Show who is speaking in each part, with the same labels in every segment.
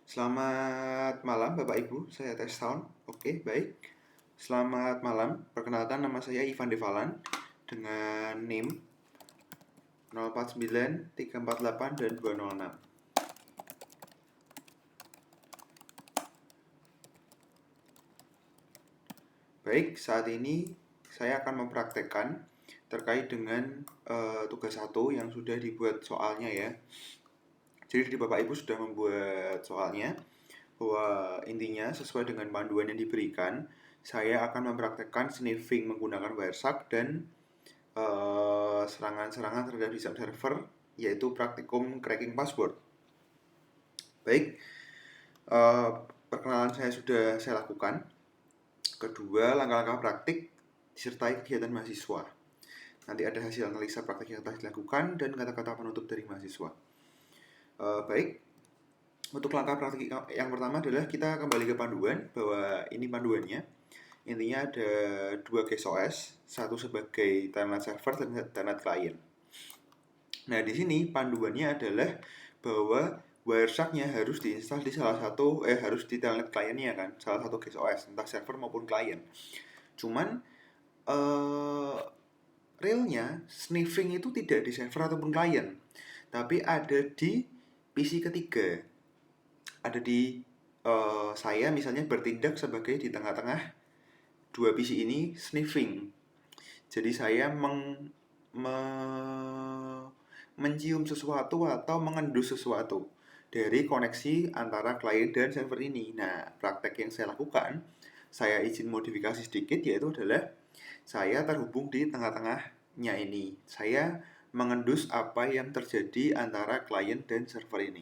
Speaker 1: Selamat malam Bapak Ibu, saya Tes Sound. Oke, baik. Selamat malam, perkenalkan nama saya Ivan Devalan dengan NIM 049 348 dan 206. Baik, saat ini saya akan mempraktekkan terkait dengan tugas 1 yang sudah dibuat soalnya ya. Jadi Bapak Ibu sudah membuat soalnya, bahwa intinya sesuai dengan panduan yang diberikan, saya akan mempraktekkan sniffing menggunakan Wireshark dan serangan-serangan terhadap sistem server, yaitu praktikum cracking password. Baik, uh, perkenalan sudah saya lakukan. Kedua, langkah-langkah praktik disertai kegiatan mahasiswa. Nanti ada hasil analisa praktik yang telah dilakukan dan kata-kata penutup dari mahasiswa. Baik, untuk langkah praktik yang pertama adalah kita kembali ke panduan, bahwa ini panduannya. Intinya ada 2 case OS, satu sebagai telnet server dan telnet client. Nah, di sini panduannya adalah bahwa Wireshark-nya harus diinstal di harus di telnet client-nya kan, salah satu case OS, entah server maupun client. Cuman realnya sniffing itu tidak di server ataupun client, tapi ada di PC ketiga. Ada di saya misalnya bertindak sebagai di tengah-tengah dua PC ini sniffing. Jadi saya mencium sesuatu atau mengendus sesuatu dari koneksi antara klien dan server ini. Nah, praktek yang saya lakukan, saya izin modifikasi sedikit, yaitu adalah saya terhubung di tengah-tengahnya ini. Saya mengendus apa yang terjadi antara klien dan server ini.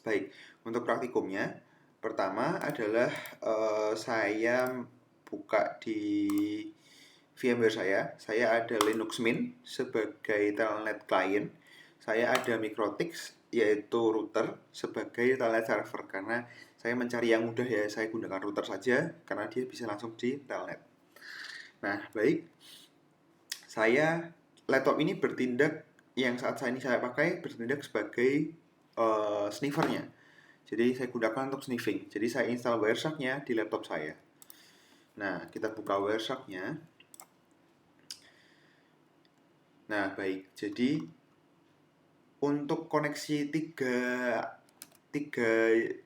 Speaker 1: Baik, untuk praktikumnya, pertama adalah saya buka di VMware saya ada Linux Mint sebagai telnet client, saya ada Mikrotix yaitu router sebagai telnet server, karena saya mencari yang mudah ya, saya gunakan router saja karena dia bisa langsung di telnet. Nah, baik, laptop ini bertindak, yang saat ini saya pakai bertindak sebagai sniffernya. Jadi saya gunakan untuk sniffing. Jadi saya install Wireshark-nya di laptop saya. Nah, kita buka Wireshark-nya. Nah, baik. Jadi untuk koneksi tiga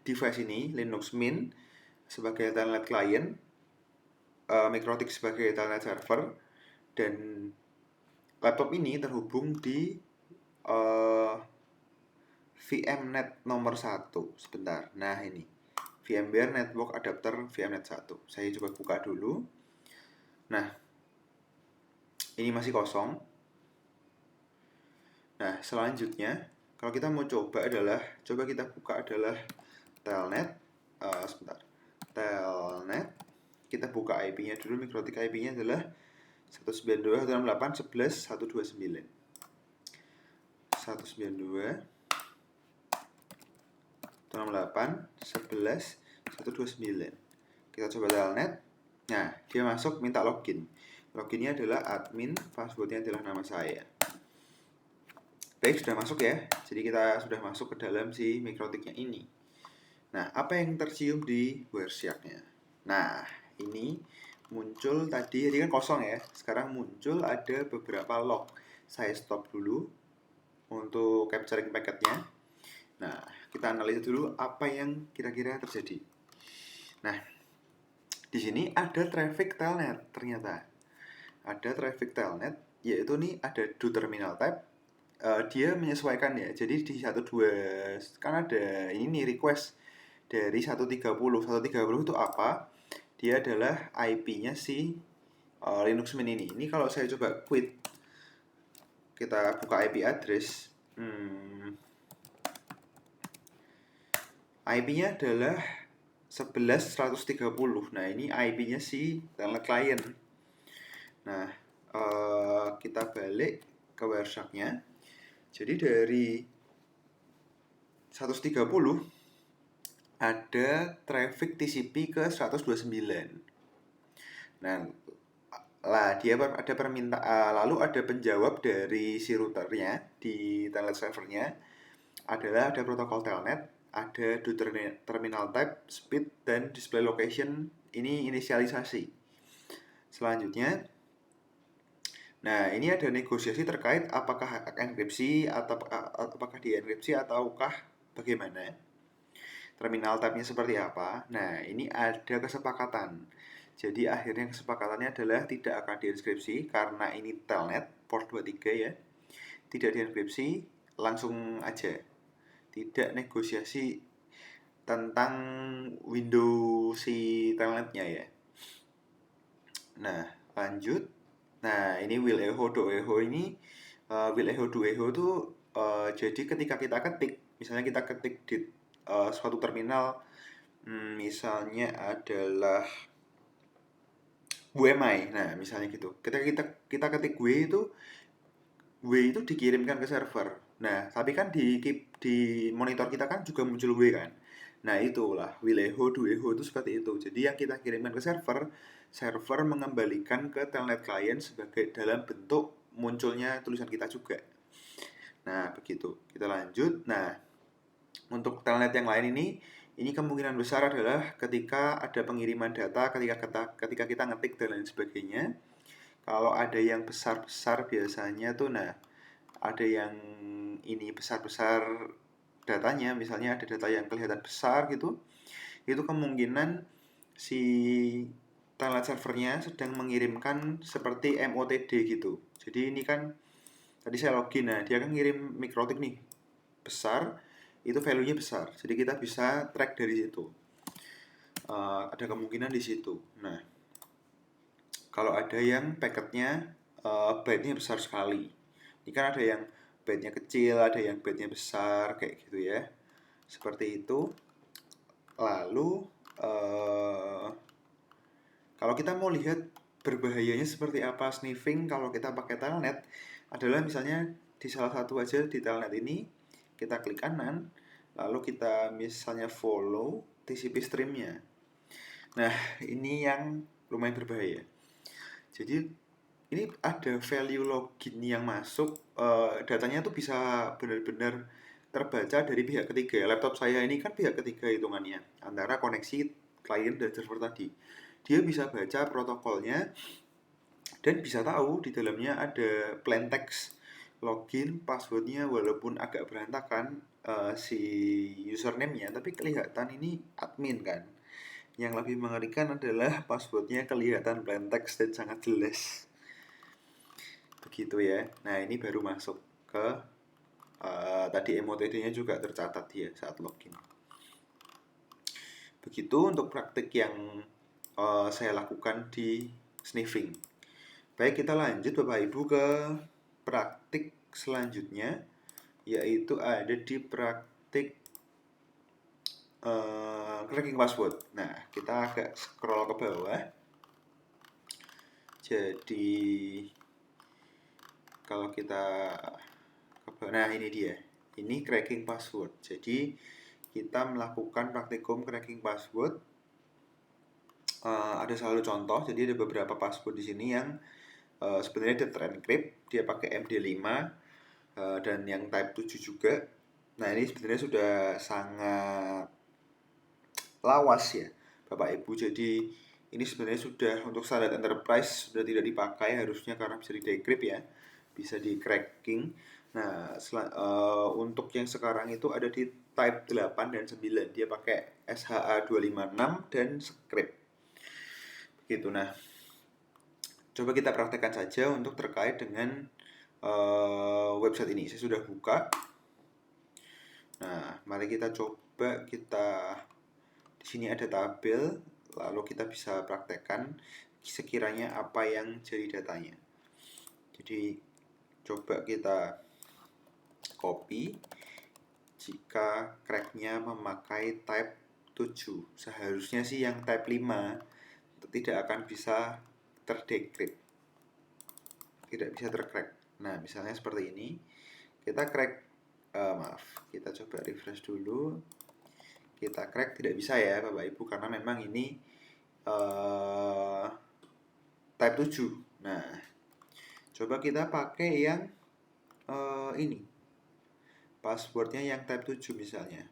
Speaker 1: device ini, Linux Mint sebagai telnet client, Mikrotix sebagai telnet server, dan laptop ini terhubung di VMnet nomor 1. Sebentar. Nah, ini VMware Network Adapter VMnet 1. Saya coba buka dulu. Nah, ini masih kosong. Nah, selanjutnya kalau kita mau coba kita buka adalah telnet. Sebentar. Telnet. Kita buka IP-nya dulu. Mikrotik IP-nya adalah 192.168.11.129. 192.168.11.129. Kita coba telnet. Nah, dia masuk minta login. Loginnya adalah admin, passwordnya adalah nama saya. Baik, sudah masuk ya. Jadi kita sudah masuk ke dalam si Mikrotiknya ini. Nah, apa yang tercium di Wireshark-nya? Nah, ini muncul tadi kan kosong ya. Sekarang muncul ada beberapa log. Saya stop dulu untuk capturing packetnya. Nah, kita analisa dulu apa yang kira-kira terjadi. Nah, di sini ada traffic telnet ternyata. Ada traffic telnet, yaitu nih ada do terminal type. Dia menyesuaikan ya. Jadi di 12 kan ada ini nih request dari 130. 130 itu apa? Dia adalah IP-nya si Linux Mint ini. Ini kalau saya coba quit, kita buka IP address. IP-nya adalah 11.130. Nah, ini IP-nya si telnet client. Nah, kita balik ke Wireshark-nya. Jadi dari 130 ada traffic TCP ke 129. Nah, dia ada permintaan, lalu ada penjawab dari si routernya di telnet servernya adalah ada protokol telnet ada do terminal type, speed, dan display location. Ini inisialisasi. Selanjutnya, nah ini ada negosiasi terkait apakah enkripsi atau apakah dienkripsi ataukah bagaimana. Terminal type-nya seperti apa. Nah, ini ada kesepakatan. Jadi akhirnya kesepakatannya adalah tidak akan dienkripsi karena ini telnet port 23 ya. Tidak dienkripsi, langsung aja. Tidak negosiasi tentang window si telnetnya ya. Nah, lanjut. Nah, ini will echo do echo ini will echo do echo itu jadi ketika kita ketik, misalnya kita ketik di suatu terminal, misalnya adalah WMI. Nah, misalnya gitu. Ketika kita ketik W itu dikirimkan ke server. Nah, tapi kan di monitor kita kan juga muncul W kan. Nah, itulah will echo do echo itu seperti itu. Jadi yang kita kirimkan ke server mengembalikan ke telnet client sebagai dalam bentuk munculnya tulisan kita juga. Nah, begitu. Kita lanjut. Nah, untuk telnet yang lain ini kemungkinan besar adalah ketika ada pengiriman data, ketika kita ngetik dan lain sebagainya. Kalau ada yang besar-besar biasanya tuh, nah ada yang ini besar-besar datanya, misalnya ada data yang kelihatan besar gitu, itu kemungkinan si telnet servernya sedang mengirimkan seperti MOTD gitu. Jadi ini kan tadi saya login, nah dia kan ngirim mikrotik nih besar, itu value-nya besar. Jadi kita bisa track dari situ. Ada kemungkinan di situ. Nah, kalau ada yang packetnya byte-nya besar sekali. Ini kan ada yang byte-nya kecil, ada yang byte-nya besar, kayak gitu ya. Seperti itu. Lalu kalau kita mau lihat berbahayanya seperti apa sniffing kalau kita pakai telnet, adalah misalnya di salah satu aja di telnet ini kita klik kanan, lalu kita misalnya follow TCP streamnya. Nah, ini yang lumayan berbahaya. Jadi ini ada value login yang masuk, datanya tuh bisa benar-benar terbaca dari pihak ketiga. Laptop saya ini kan pihak ketiga hitungannya, antara koneksi klien dan server tadi. Dia bisa baca protokolnya dan bisa tahu di dalamnya ada plain text login, passwordnya walaupun agak berantakan si username-nya, tapi kelihatan ini admin kan. Yang lebih mengerikan adalah passwordnya kelihatan plain text dan sangat jelas. Begitu ya. Nah, ini baru masuk ke tadi MOTD-nya juga tercatat ya saat login. Begitu untuk praktik yang saya lakukan di sniffing. Baik, kita lanjut Bapak Ibu ke praktik selanjutnya, yaitu ada di praktik cracking password. Nah, kita agak scroll ke bawah. Jadi kalau kita ke bawah, nah ini dia. Ini cracking password. Jadi kita melakukan praktikum cracking password. Ada selalu contoh. Jadi ada beberapa password di sini yang sebenarnya dia terencrypt, dia pakai MD5 dan yang type 7 juga. Nah, ini sebenarnya sudah sangat lawas ya Bapak Ibu. Jadi ini sebenarnya sudah untuk standar enterprise sudah tidak dipakai harusnya karena bisa di decrypt ya, bisa di cracking. Nah, untuk yang sekarang itu ada di type 8 dan 9, dia pakai SHA-256 dan script. Begitu. Nah, coba kita praktekkan saja untuk terkait dengan website ini. Saya sudah buka. Nah, mari kita coba di sini ada tabel, lalu kita bisa praktekkan sekiranya apa yang jadi datanya. Jadi coba kita copy. Jika cracknya memakai type 7, seharusnya sih yang type 5 tidak akan bisa terdecrypt, tidak bisa tercrack. Nah, misalnya seperti ini, kita crack, kita coba refresh dulu. Kita crack tidak bisa ya Bapak Ibu, karena memang ini type 7. Nah, coba kita pakai yang ini, passwordnya yang type 7 misalnya.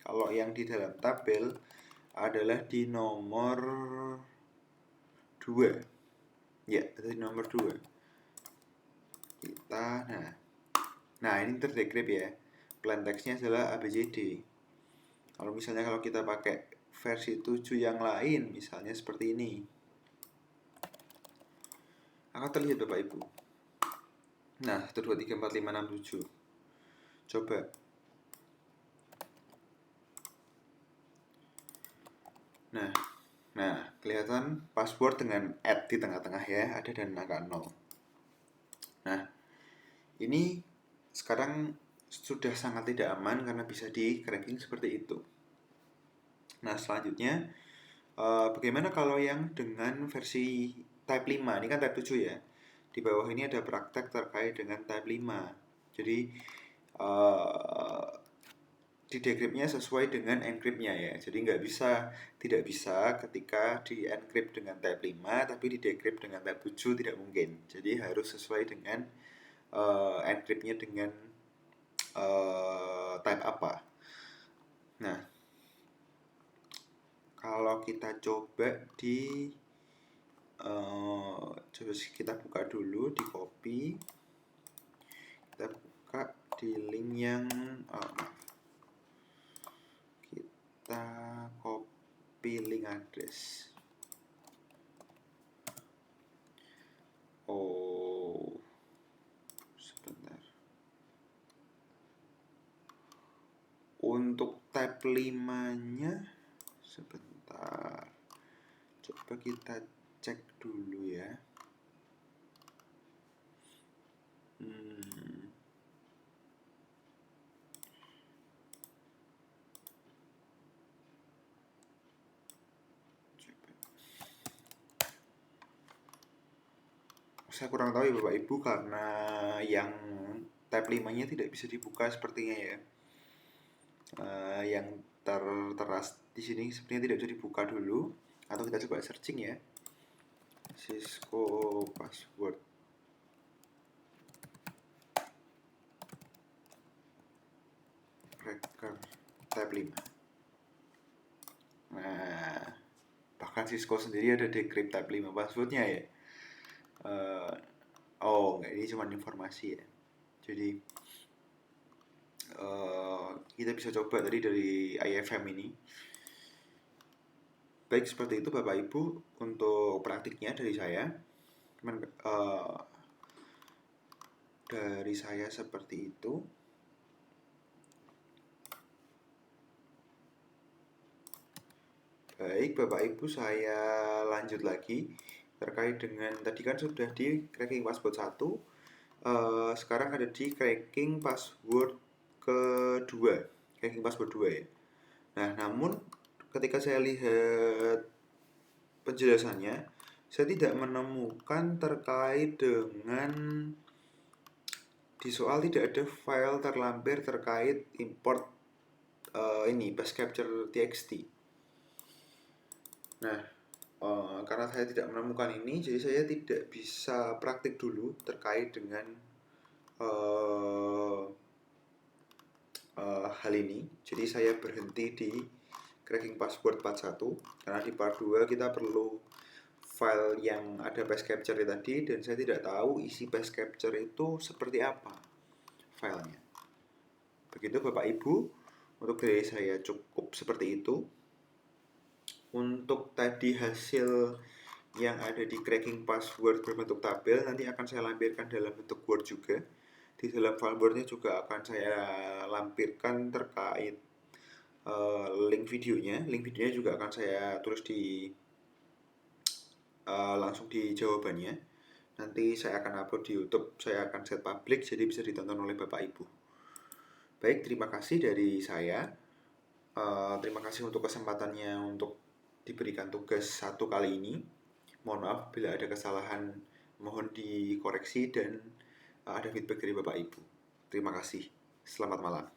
Speaker 1: Kalau yang di dalam tabel adalah di nomor 2. Ya, ada di nomor 2. Nah ini terdeskrip ya. Plain text-nya adalah ABCD. Kalau misalnya kita pakai versi 7 yang lain, misalnya seperti ini, akan terlihat Bapak Ibu. Nah, 1, 2, 3, 4, 5, 6, 7. Coba. Nah, kelihatan password dengan @ di tengah-tengah ya, ada dan angka 0. Nah, ini sekarang sudah sangat tidak aman karena bisa di cracking seperti itu. Nah, selanjutnya bagaimana kalau yang dengan versi type 5? Ini kan type 7 ya. Di bawah ini ada praktek terkait dengan type 5. Jadi di decryptnya sesuai dengan encryptnya ya. Jadi tidak bisa ketika di encrypt dengan type 5 tapi di decrypt dengan type 7 tidak mungkin. Jadi harus sesuai dengan encryptnya dengan type apa. Nah, kalau kita coba coba kita buka dulu, di copy, kita buka di link yang kita copy link address. Sebentar. Untuk tab 5-nya sebentar. Coba kita cek dulu ya. Saya kurang tahu ya Bapak Ibu karena yang tab 5-nya tidak bisa dibuka sepertinya ya. Yang teras di sini sepertinya tidak bisa dibuka dulu, atau kita coba searching ya. Cisco password cracker tab 5. Nah, bahkan Cisco sendiri ada decrypt tab 5 passwordnya ya. Enggak, ini cuma informasi ya. Jadi kita bisa coba tadi dari IFM ini. Baik, seperti itu Bapak Ibu untuk praktiknya dari saya. Dari saya seperti itu. Baik Bapak Ibu, saya lanjut lagi terkait dengan tadi kan sudah di cracking password 1. Sekarang ada di cracking password kedua, cracking password 2 ya. Nah, namun ketika saya lihat penjelasannya, saya tidak menemukan terkait dengan di soal tidak ada file terlampir terkait import ini bus capture txt. Nah, karena saya tidak menemukan ini, jadi saya tidak bisa praktik dulu terkait dengan hal ini. Jadi saya berhenti di cracking password part 1 karena di part 2 kita perlu file yang ada bus capture tadi, dan saya tidak tahu isi bus capture itu seperti apa filenya. Begitu Bapak Ibu, untuk dari saya cukup seperti itu. Untuk tadi hasil yang ada di cracking password berbentuk tabel nanti akan saya lampirkan dalam bentuk Word juga. Di dalam file Word-nya juga akan saya lampirkan terkait link videonya. Link videonya juga akan saya tulis di langsung di jawabannya. Nanti saya akan upload di YouTube, saya akan set public jadi bisa ditonton oleh Bapak Ibu. Baik, terima kasih dari saya. Terima kasih untuk kesempatannya untuk diberikan tugas 1 kali ini. Mohon maaf bila ada kesalahan, mohon dikoreksi dan ada feedback dari Bapak Ibu. Terima kasih. Selamat malam.